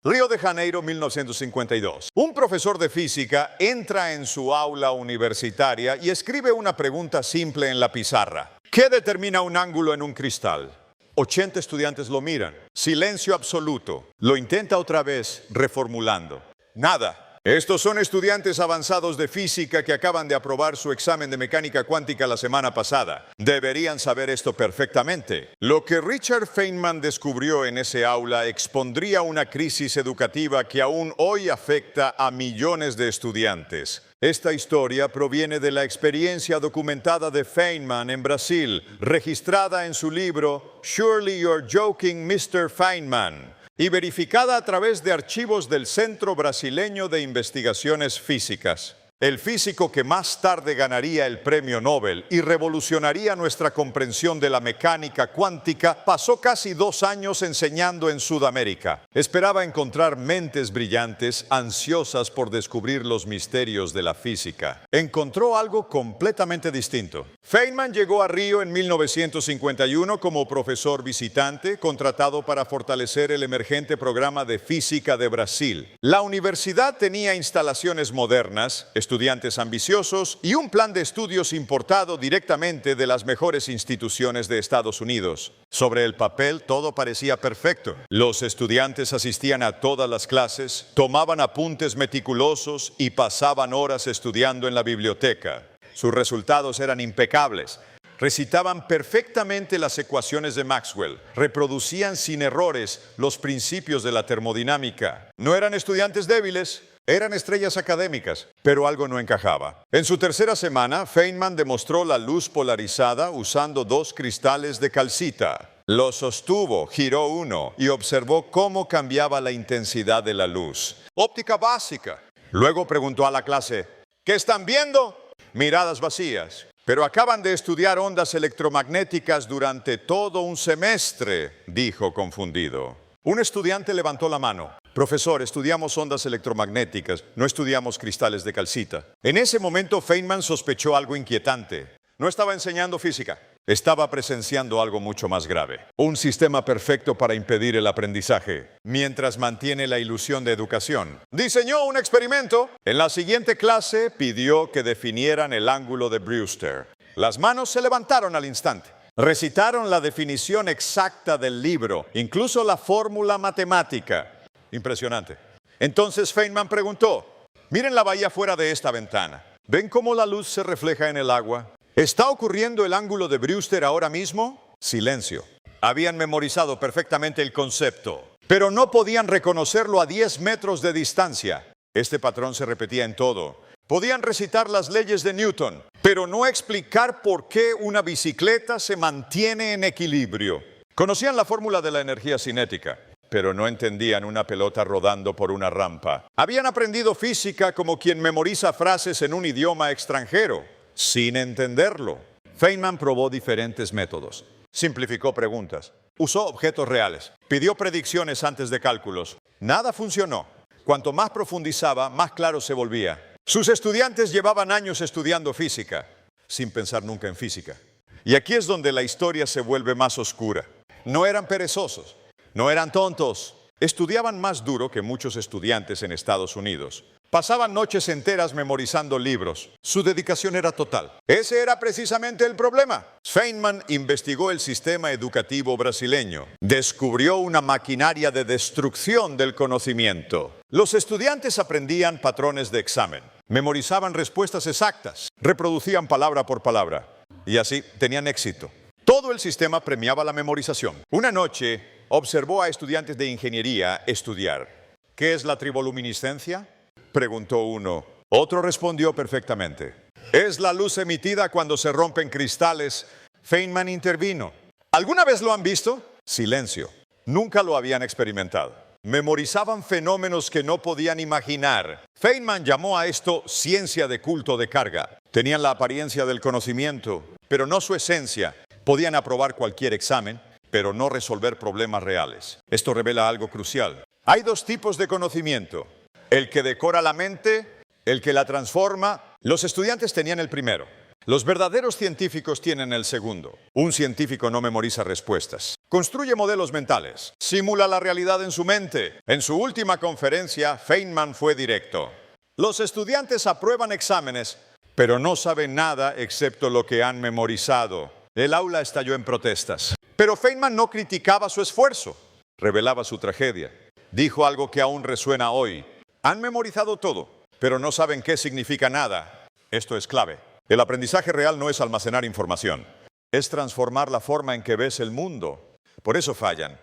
Río de Janeiro, 1952. Un profesor de física entra en su aula universitaria y escribe una pregunta simple en la pizarra. ¿Qué determina un ángulo en un cristal? 80 estudiantes lo miran. Silencio absoluto. Lo intenta otra vez, reformulando. Nada. Estos son estudiantes avanzados de física que acaban de aprobar su examen de mecánica cuántica la semana pasada. Deberían saber esto perfectamente. Lo que Richard Feynman descubrió en ese aula expondría una crisis educativa que aún hoy afecta a millones de estudiantes. Esta historia proviene de la experiencia documentada de Feynman en Brasil, registrada en su libro Surely You're Joking, Mr. Feynman, y verificada a través de archivos del Centro Brasileño de Investigaciones Físicas. El físico que más tarde ganaría el premio Nobel y revolucionaría nuestra comprensión de la mecánica cuántica pasó casi 2 años enseñando en Sudamérica. Esperaba encontrar mentes brillantes, ansiosas por descubrir los misterios de la física. Encontró algo completamente distinto. Feynman llegó a Río en 1951 como profesor visitante, contratado para fortalecer el emergente programa de física de Brasil. La universidad tenía instalaciones modernas, estudiantes ambiciosos y un plan de estudios importado directamente de las mejores instituciones de Estados Unidos. Sobre el papel todo parecía perfecto. Los estudiantes asistían a todas las clases, tomaban apuntes meticulosos y pasaban horas estudiando en la biblioteca. Sus resultados eran impecables. Recitaban perfectamente las ecuaciones de Maxwell, reproducían sin errores los principios de la termodinámica. No eran estudiantes débiles. Eran estrellas académicas, pero algo no encajaba. En su tercera semana, Feynman demostró la luz polarizada usando 2 cristales de calcita. Lo sostuvo, giró uno y observó cómo cambiaba la intensidad de la luz. Óptica básica. Luego preguntó a la clase, ¿qué están viendo? Miradas vacías. Pero acaban de estudiar ondas electromagnéticas durante todo un semestre, dijo confundido. Un estudiante levantó la mano. Profesor, estudiamos ondas electromagnéticas, no estudiamos cristales de calcita. En ese momento Feynman sospechó algo inquietante. No estaba enseñando física, estaba presenciando algo mucho más grave. Un sistema perfecto para impedir el aprendizaje, mientras mantiene la ilusión de educación. Diseñó un experimento. En la siguiente clase pidió que definieran el ángulo de Brewster. Las manos se levantaron al instante. Recitaron la definición exacta del libro, incluso la fórmula matemática. Impresionante. Entonces Feynman preguntó, miren la bahía fuera de esta ventana. ¿Ven cómo la luz se refleja en el agua? ¿Está ocurriendo el ángulo de Brewster ahora mismo? Silencio. Habían memorizado perfectamente el concepto, pero no podían reconocerlo a 10 metros de distancia. Este patrón se repetía en todo. Podían recitar las leyes de Newton, pero no explicar por qué una bicicleta se mantiene en equilibrio. Conocían la fórmula de la energía cinética, pero no entendían una pelota rodando por una rampa. Habían aprendido física como quien memoriza frases en un idioma extranjero, sin entenderlo. Feynman probó diferentes métodos. Simplificó preguntas. Usó objetos reales. Pidió predicciones antes de cálculos. Nada funcionó. Cuanto más profundizaba, más claro se volvía. Sus estudiantes llevaban años estudiando física, sin pensar nunca en física. Y aquí es donde la historia se vuelve más oscura. No eran perezosos. No eran tontos. Estudiaban más duro que muchos estudiantes en Estados Unidos. Pasaban noches enteras memorizando libros. Su dedicación era total. Ese era precisamente el problema. Feynman investigó el sistema educativo brasileño. Descubrió una maquinaria de destrucción del conocimiento. Los estudiantes aprendían patrones de examen. Memorizaban respuestas exactas. Reproducían palabra por palabra. Y así tenían éxito. Todo el sistema premiaba la memorización. Una noche observó a estudiantes de ingeniería estudiar. ¿Qué es la triboluminiscencia?, preguntó uno. Otro respondió perfectamente. Es la luz emitida cuando se rompen cristales. Feynman intervino. ¿Alguna vez lo han visto? Silencio. Nunca lo habían experimentado. Memorizaban fenómenos que no podían imaginar. Feynman llamó a esto ciencia de culto de carga. Tenían la apariencia del conocimiento, pero no su esencia. Podían aprobar cualquier examen, pero no resolver problemas reales. Esto revela algo crucial. Hay 2 tipos de conocimiento. El que decora la mente, el que la transforma. Los estudiantes tenían el primero. Los verdaderos científicos tienen el segundo. Un científico no memoriza respuestas. Construye modelos mentales. Simula la realidad en su mente. En su última conferencia, Feynman fue directo. Los estudiantes aprueban exámenes, pero no saben nada excepto lo que han memorizado. El aula estalló en protestas. Pero Feynman no criticaba su esfuerzo. Revelaba su tragedia. Dijo algo que aún resuena hoy. Han memorizado todo, pero no saben qué significa nada. Esto es clave. El aprendizaje real no es almacenar información. Es transformar la forma en que ves el mundo. Por eso fallan.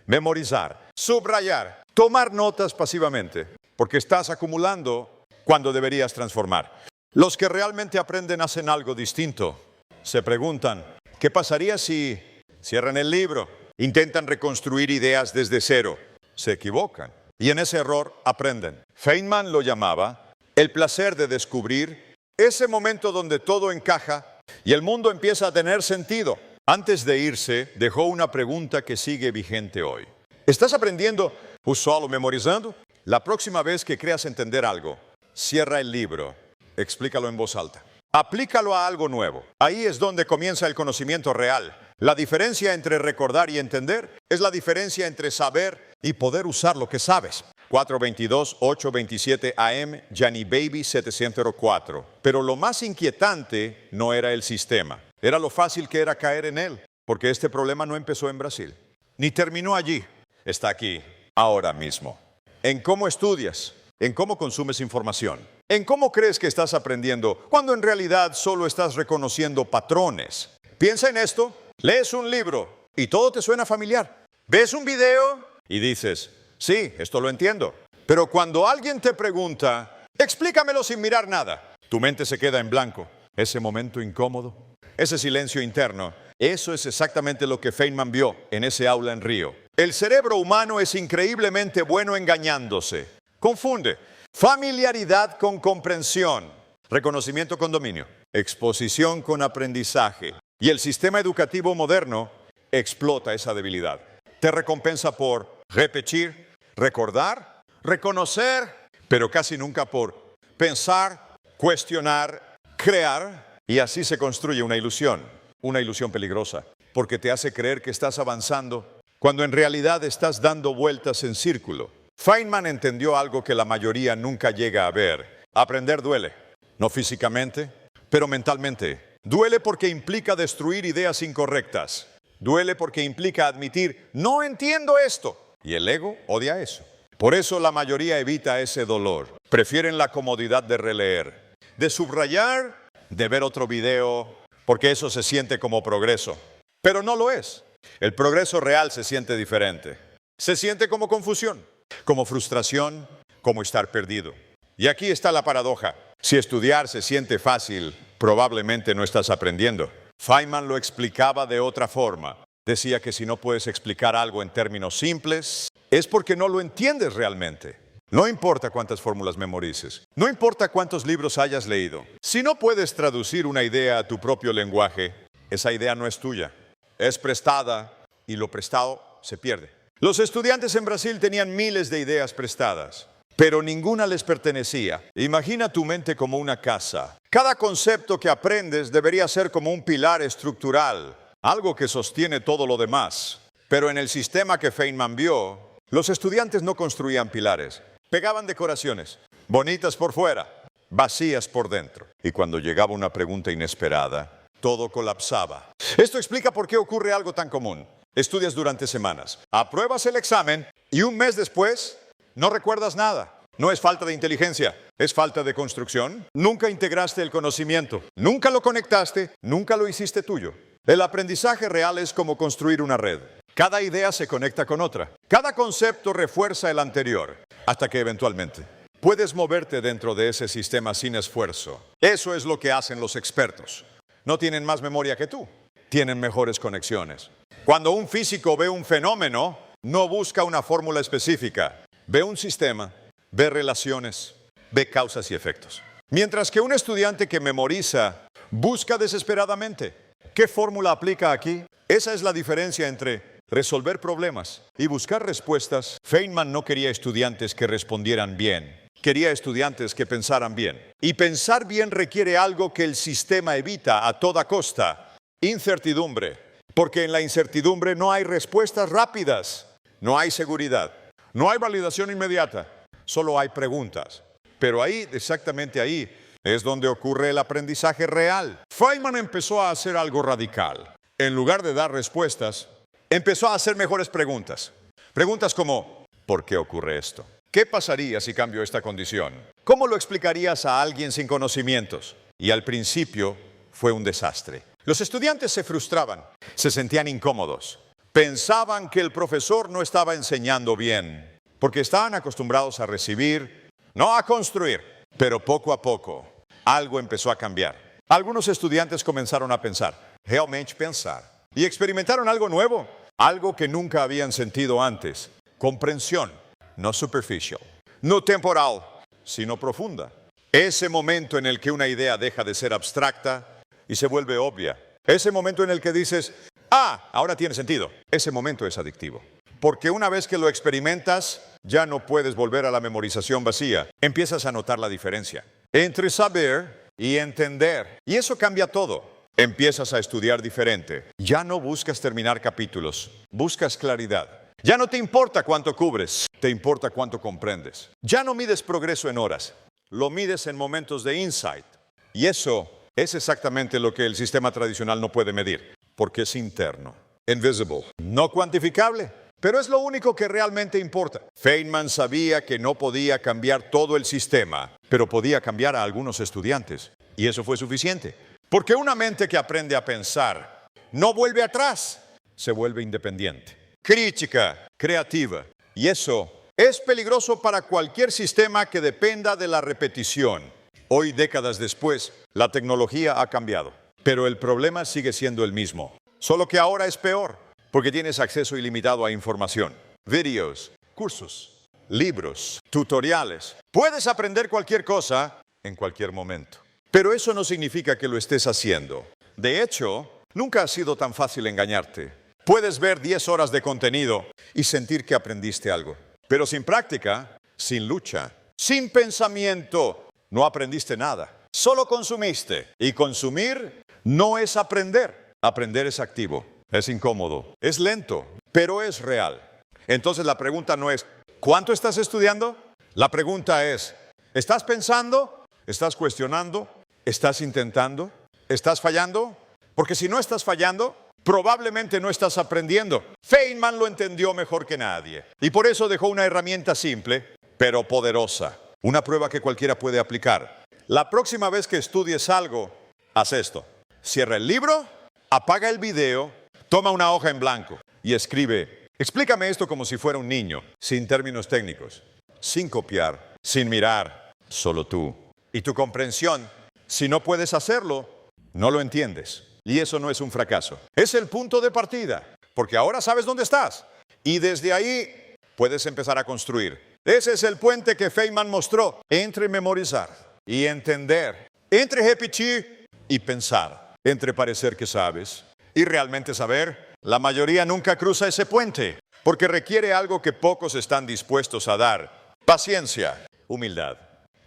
Memorizar, subrayar, tomar notas pasivamente, porque estás acumulando cuando deberías transformar. Los que realmente aprenden hacen algo distinto. Se preguntan, ¿qué pasaría si cierran el libro? Intentan reconstruir ideas desde cero. Se equivocan. Y en ese error aprenden. Feynman lo llamaba el placer de descubrir ese momento donde todo encaja y el mundo empieza a tener sentido. Antes de irse, dejó una pregunta que sigue vigente hoy. ¿Estás aprendiendo solo memorizando? La próxima vez que creas entender algo, cierra el libro, explícalo en voz alta. Aplícalo a algo nuevo. Ahí es donde comienza el conocimiento real. La diferencia entre recordar y entender es la diferencia entre saber y poder usar lo que sabes. 422-827 AM, Gianni Baby 704. Pero lo más inquietante no era el sistema. Era lo fácil que era caer en él. Porque este problema no empezó en Brasil. Ni terminó allí. Está aquí, ahora mismo. En cómo estudias, en cómo consumes información, en cómo crees que estás aprendiendo, cuando en realidad solo estás reconociendo patrones. Piensa en esto, lees un libro y todo te suena familiar. Ves un video y dices, sí, esto lo entiendo. Pero cuando alguien te pregunta, explícamelo sin mirar nada, tu mente se queda en blanco. Ese momento incómodo, ese silencio interno, eso es exactamente lo que Feynman vio en ese aula en Río. El cerebro humano es increíblemente bueno engañándose. Confunde familiaridad con comprensión, reconocimiento con dominio, exposición con aprendizaje. Y el sistema educativo moderno explota esa debilidad. Te recompensa por repetir, recordar, reconocer, pero casi nunca por pensar, cuestionar, crear. Y así se construye una ilusión peligrosa, porque te hace creer que estás avanzando cuando en realidad estás dando vueltas en círculo. Feynman entendió algo que la mayoría nunca llega a ver. Aprender duele, no físicamente, pero mentalmente. Duele porque implica destruir ideas incorrectas. Duele porque implica admitir, no entiendo esto. Y el ego odia eso. Por eso la mayoría evita ese dolor. Prefieren la comodidad de releer, de subrayar, de ver otro video, porque eso se siente como progreso. Pero no lo es. El progreso real se siente diferente. Se siente como confusión, como frustración, como estar perdido. Y aquí está la paradoja. Si estudiar se siente fácil, probablemente no estás aprendiendo. Feynman lo explicaba de otra forma. Decía que si no puedes explicar algo en términos simples, es porque no lo entiendes realmente. No importa cuántas fórmulas memorices, no importa cuántos libros hayas leído. Si no puedes traducir una idea a tu propio lenguaje, esa idea no es tuya. Es prestada y lo prestado se pierde. Los estudiantes en Brasil tenían miles de ideas prestadas, pero ninguna les pertenecía. Imagina tu mente como una casa. Cada concepto que aprendes debería ser como un pilar estructural, algo que sostiene todo lo demás. Pero en el sistema que Feynman vio, los estudiantes no construían pilares. Pegaban decoraciones, bonitas por fuera, vacías por dentro. Y cuando llegaba una pregunta inesperada, todo colapsaba. Esto explica por qué ocurre algo tan común. Estudias durante semanas, apruebas el examen y un mes después no recuerdas nada. No es falta de inteligencia, es falta de construcción. Nunca integraste el conocimiento, nunca lo conectaste, nunca lo hiciste tuyo. El aprendizaje real es como construir una red. Cada idea se conecta con otra. Cada concepto refuerza el anterior, hasta que eventualmente puedes moverte dentro de ese sistema sin esfuerzo. Eso es lo que hacen los expertos. No tienen más memoria que tú, tienen mejores conexiones. Cuando un físico ve un fenómeno, no busca una fórmula específica. Ve un sistema, ve relaciones, ve causas y efectos. Mientras que un estudiante que memoriza busca desesperadamente. ¿Qué fórmula aplica aquí? Esa es la diferencia entre resolver problemas y buscar respuestas. Feynman no quería estudiantes que respondieran bien. Quería estudiantes que pensaran bien. Y pensar bien requiere algo que el sistema evita a toda costa: incertidumbre. Porque en la incertidumbre no hay respuestas rápidas, no hay seguridad, no hay validación inmediata, solo hay preguntas. Pero ahí, exactamente ahí, es donde ocurre el aprendizaje real. Feynman empezó a hacer algo radical. En lugar de dar respuestas, empezó a hacer mejores preguntas. Preguntas como: ¿por qué ocurre esto? ¿Qué pasaría si cambio esta condición? ¿Cómo lo explicarías a alguien sin conocimientos? Y al principio fue un desastre. Los estudiantes se frustraban, se sentían incómodos. Pensaban que el profesor no estaba enseñando bien, porque estaban acostumbrados a recibir, no a construir. Pero poco a poco, algo empezó a cambiar. Algunos estudiantes comenzaron a pensar, realmente pensar, y experimentaron algo nuevo, algo que nunca habían sentido antes: comprensión, no superficial, no temporal, sino profunda. Ese momento en el que una idea deja de ser abstracta y se vuelve obvia. Ese momento en el que dices, ahora tiene sentido. Ese momento es adictivo. Porque una vez que lo experimentas, ya no puedes volver a la memorización vacía. Empiezas a notar la diferencia entre saber y entender. Y eso cambia todo. Empiezas a estudiar diferente. Ya no buscas terminar capítulos, buscas claridad. Ya no te importa cuánto cubres, te importa cuánto comprendes. Ya no mides progreso en horas, lo mides en momentos de insight. Y eso es exactamente lo que el sistema tradicional no puede medir, porque es interno, invisible, no cuantificable. Pero es lo único que realmente importa. Feynman sabía que no podía cambiar todo el sistema, pero podía cambiar a algunos estudiantes. Y eso fue suficiente. Porque una mente que aprende a pensar no vuelve atrás, se vuelve independiente, crítica, creativa. Y eso es peligroso para cualquier sistema que dependa de la repetición. Hoy, décadas después, la tecnología ha cambiado, pero el problema sigue siendo el mismo. Solo que ahora es peor, porque tienes acceso ilimitado a información, videos, cursos, libros, tutoriales. Puedes aprender cualquier cosa en cualquier momento. Pero eso no significa que lo estés haciendo. De hecho, nunca ha sido tan fácil engañarte. Puedes ver 10 horas de contenido y sentir que aprendiste algo. Pero sin práctica, sin lucha, sin pensamiento, no aprendiste nada. Solo consumiste. Y consumir no es aprender. Aprender es activo, es incómodo, es lento, pero es real. Entonces la pregunta no es, ¿cuánto estás estudiando? La pregunta es, ¿estás pensando? ¿Estás cuestionando? ¿Estás intentando? ¿Estás fallando? Porque si no estás fallando, probablemente no estás aprendiendo. Feynman lo entendió mejor que nadie. Y por eso dejó una herramienta simple, pero poderosa. Una prueba que cualquiera puede aplicar. La próxima vez que estudies algo, haz esto. Cierra el libro, apaga el video, toma una hoja en blanco y escribe, explícame esto como si fuera un niño, sin términos técnicos, sin copiar, sin mirar, solo tú. Y tu comprensión, si no puedes hacerlo, no lo entiendes. Y eso no es un fracaso. Es el punto de partida, porque ahora sabes dónde estás. Y desde ahí puedes empezar a construir. Ese es el puente que Feynman mostró entre memorizar y entender, entre repetir y pensar, entre parecer que sabes y realmente saber. La mayoría nunca cruza ese puente, porque requiere algo que pocos están dispuestos a dar: paciencia, humildad,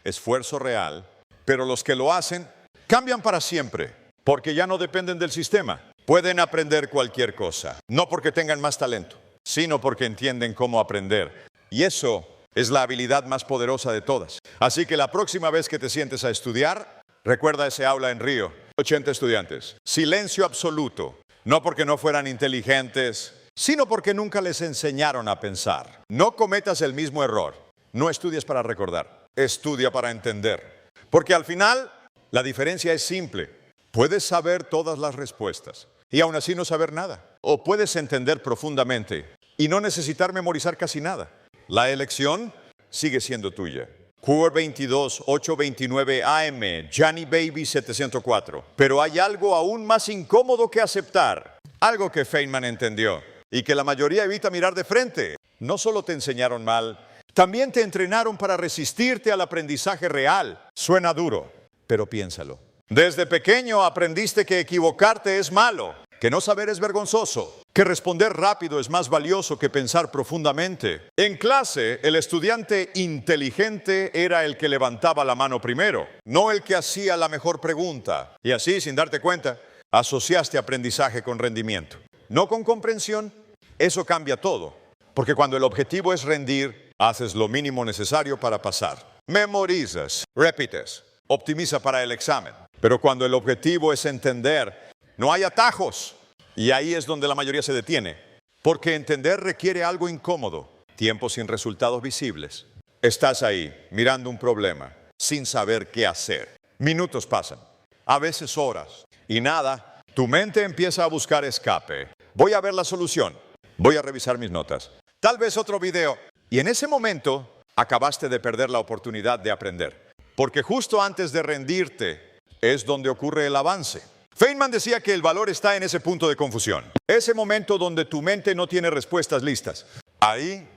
esfuerzo real. Pero los que lo hacen cambian para siempre, porque ya no dependen del sistema. Pueden aprender cualquier cosa, no porque tengan más talento, sino porque entienden cómo aprender. Y eso es la habilidad más poderosa de todas. Así que la próxima vez que te sientes a estudiar, recuerda ese aula en Río. 80 estudiantes. Silencio absoluto. No porque no fueran inteligentes, sino porque nunca les enseñaron a pensar. No cometas el mismo error. No estudies para recordar. Estudia para entender. Porque al final, la diferencia es simple. Puedes saber todas las respuestas y aún así no saber nada. O puedes entender profundamente y no necesitar memorizar casi nada. La elección sigue siendo tuya. Core 22, 829 AM, Johnny Baby 704. Pero hay algo aún más incómodo que aceptar. Algo que Feynman entendió y que la mayoría evita mirar de frente. No solo te enseñaron mal, también te entrenaron para resistirte al aprendizaje real. Suena duro, pero piénsalo. Desde pequeño aprendiste que equivocarte es malo, que no saber es vergonzoso, que responder rápido es más valioso que pensar profundamente. En clase, el estudiante inteligente era el que levantaba la mano primero, no el que hacía la mejor pregunta. Y así, sin darte cuenta, asociaste aprendizaje con rendimiento. No con comprensión. Eso cambia todo. Porque cuando el objetivo es rendir, haces lo mínimo necesario para pasar. Memorizas, repites, optimiza para el examen. Pero cuando el objetivo es entender, no hay atajos. Y ahí es donde la mayoría se detiene. Porque entender requiere algo incómodo. Tiempo sin resultados visibles. Estás ahí, mirando un problema, sin saber qué hacer. Minutos pasan, a veces horas. Y nada, tu mente empieza a buscar escape. Voy a ver la solución. Voy a revisar mis notas. Tal vez otro video. Y en ese momento, acabaste de perder la oportunidad de aprender. Porque justo antes de rendirte, es donde ocurre el avance. Feynman decía que el valor está en ese punto de confusión. Ese momento donde tu mente no tiene respuestas listas. Ahí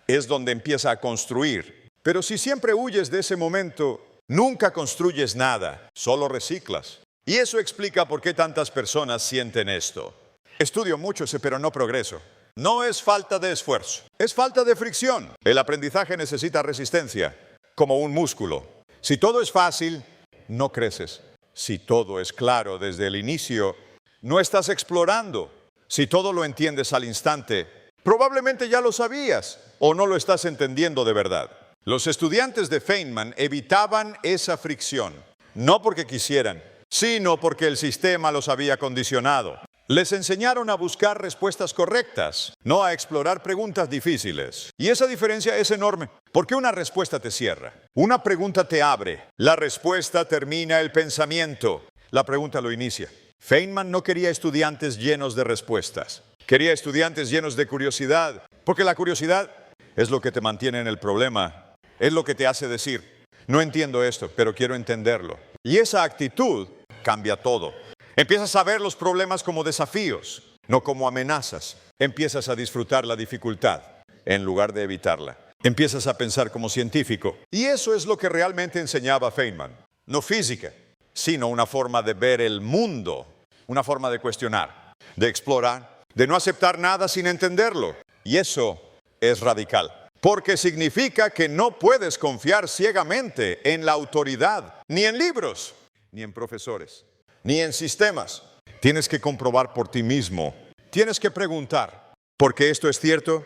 es donde empieza a construir. Pero si siempre huyes de ese momento, nunca construyes nada, solo reciclas. Y eso explica por qué tantas personas sienten esto. Estudio mucho, pero no progreso. No es falta de esfuerzo, es falta de fricción. El aprendizaje necesita resistencia, como un músculo. Si todo es fácil, no creces. Si todo es claro desde el inicio, no estás explorando. Si todo lo entiendes al instante, probablemente ya lo sabías o no lo estás entendiendo de verdad. Los estudiantes de Feynman evitaban esa fricción, no porque quisieran, sino porque el sistema los había condicionado. Les enseñaron a buscar respuestas correctas, no a explorar preguntas difíciles. Y esa diferencia es enorme, porque una respuesta te cierra, una pregunta te abre, la respuesta termina el pensamiento, la pregunta lo inicia. Feynman no quería estudiantes llenos de respuestas, quería estudiantes llenos de curiosidad, porque la curiosidad es lo que te mantiene en el problema, es lo que te hace decir, no entiendo esto, pero quiero entenderlo. Y esa actitud cambia todo. Empiezas a ver los problemas como desafíos, no como amenazas. Empiezas a disfrutar la dificultad en lugar de evitarla. Empiezas a pensar como científico. Y eso es lo que realmente enseñaba Feynman. No física, sino una forma de ver el mundo, una forma de cuestionar, de explorar, de no aceptar nada sin entenderlo. Y eso es radical, porque significa que no puedes confiar ciegamente en la autoridad, ni en libros, ni en profesores, ni en sistemas. Tienes que comprobar por ti mismo. Tienes que preguntar, ¿por qué esto es cierto?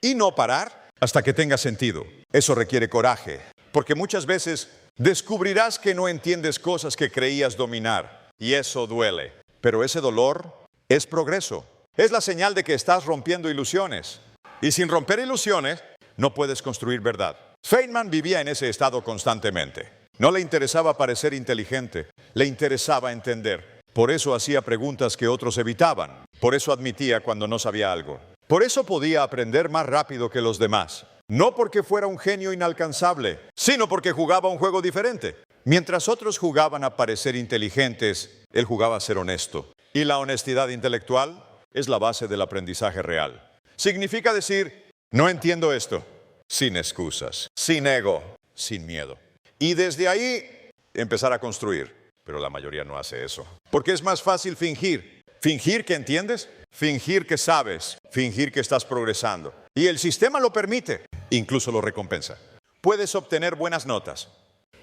Y no parar hasta que tenga sentido. Eso requiere coraje, porque muchas veces descubrirás que no entiendes cosas que creías dominar. Y eso duele. Pero ese dolor es progreso. Es la señal de que estás rompiendo ilusiones. Y sin romper ilusiones, no puedes construir verdad. Feynman vivía en ese estado constantemente. No le interesaba parecer inteligente, le interesaba entender. Por eso hacía preguntas que otros evitaban. Por eso admitía cuando no sabía algo. Por eso podía aprender más rápido que los demás. No porque fuera un genio inalcanzable, sino porque jugaba un juego diferente. Mientras otros jugaban a parecer inteligentes, él jugaba a ser honesto. Y la honestidad intelectual es la base del aprendizaje real. Significa decir, no entiendo esto, sin excusas, sin ego, sin miedo. Y desde ahí empezar a construir. Pero la mayoría no hace eso. Porque es más fácil fingir. Fingir que entiendes, fingir que sabes, fingir que estás progresando. Y el sistema lo permite, incluso lo recompensa. Puedes obtener buenas notas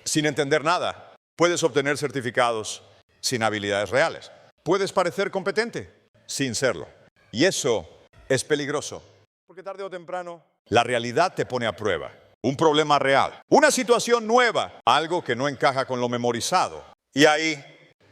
sin entender nada. Puedes obtener certificados sin habilidades reales. Puedes parecer competente sin serlo. Y eso es peligroso. Porque tarde o temprano la realidad te pone a prueba. Un problema real, una situación nueva, algo que no encaja con lo memorizado. Y ahí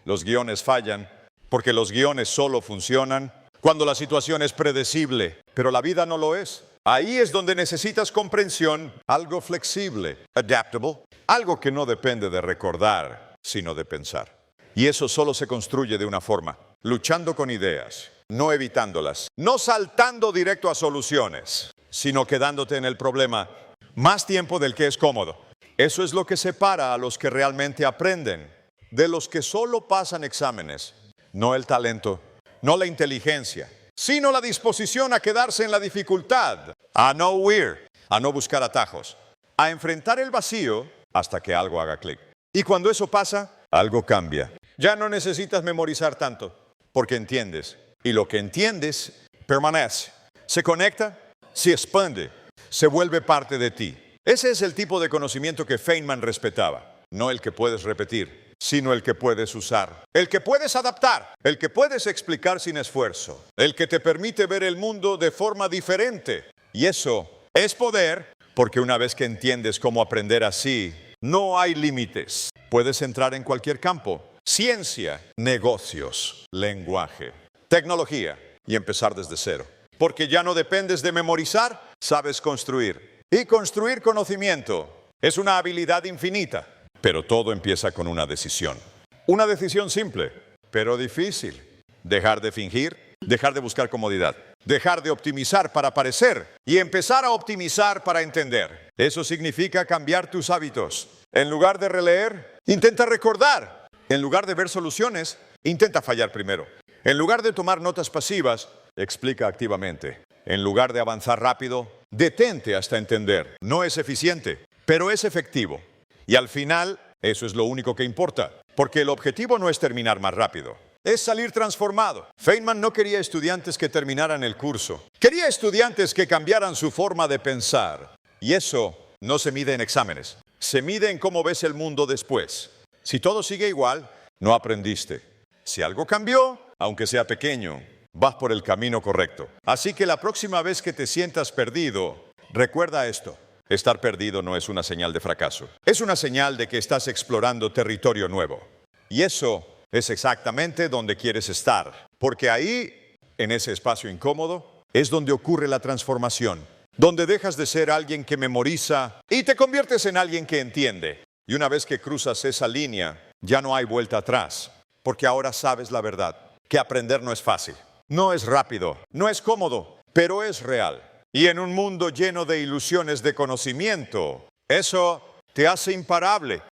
los guiones fallan, porque los guiones solo funcionan cuando la situación es predecible, pero la vida no lo es. Ahí es donde necesitas comprensión, algo flexible, adaptable, algo que no depende de recordar, sino de pensar. Y eso solo se construye de una forma, luchando con ideas, no evitándolas, no saltando directo a soluciones, sino quedándote en el problema más tiempo del que es cómodo. Eso es lo que separa a los que realmente aprenden de los que solo pasan exámenes. No el talento, no la inteligencia, sino la disposición a quedarse en la dificultad, a no huir, a no buscar atajos, a enfrentar el vacío hasta que algo haga clic. Y cuando eso pasa, algo cambia. Ya no necesitas memorizar tanto, porque entiendes. Y lo que entiendes permanece, se conecta, se expande, se vuelve parte de ti. Ese es el tipo de conocimiento que Feynman respetaba. No el que puedes repetir, sino el que puedes usar, el que puedes adaptar, el que puedes explicar sin esfuerzo, el que te permite ver el mundo de forma diferente. Y eso es poder, porque una vez que entiendes cómo aprender así, no hay límites. Puedes entrar en cualquier campo: ciencia, negocios, lenguaje, tecnología, y empezar desde cero. Porque ya no dependes de memorizar, sabes construir. Y construir conocimiento es una habilidad infinita. Pero todo empieza con una decisión. Una decisión simple, pero difícil. Dejar de fingir, dejar de buscar comodidad, dejar de optimizar para parecer y empezar a optimizar para entender. Eso significa cambiar tus hábitos. En lugar de releer, intenta recordar. En lugar de ver soluciones, intenta fallar primero. En lugar de tomar notas pasivas, explica activamente. En lugar de avanzar rápido, detente hasta entender. No es eficiente, pero es efectivo. Y al final, eso es lo único que importa, porque el objetivo no es terminar más rápido, es salir transformado. Feynman no quería estudiantes que terminaran el curso, quería estudiantes que cambiaran su forma de pensar. Y eso no se mide en exámenes, se mide en cómo ves el mundo después. Si todo sigue igual, no aprendiste. Si algo cambió, aunque sea pequeño, vas por el camino correcto. Así que la próxima vez que te sientas perdido, recuerda esto. Estar perdido no es una señal de fracaso. Es una señal de que estás explorando territorio nuevo. Y eso es exactamente donde quieres estar. Porque ahí, en ese espacio incómodo, es donde ocurre la transformación. Donde dejas de ser alguien que memoriza y te conviertes en alguien que entiende. Y una vez que cruzas esa línea, ya no hay vuelta atrás. Porque ahora sabes la verdad. Que aprender no es fácil. No es rápido. No es cómodo. Pero es real. Y en un mundo lleno de ilusiones de conocimiento, eso te hace imparable.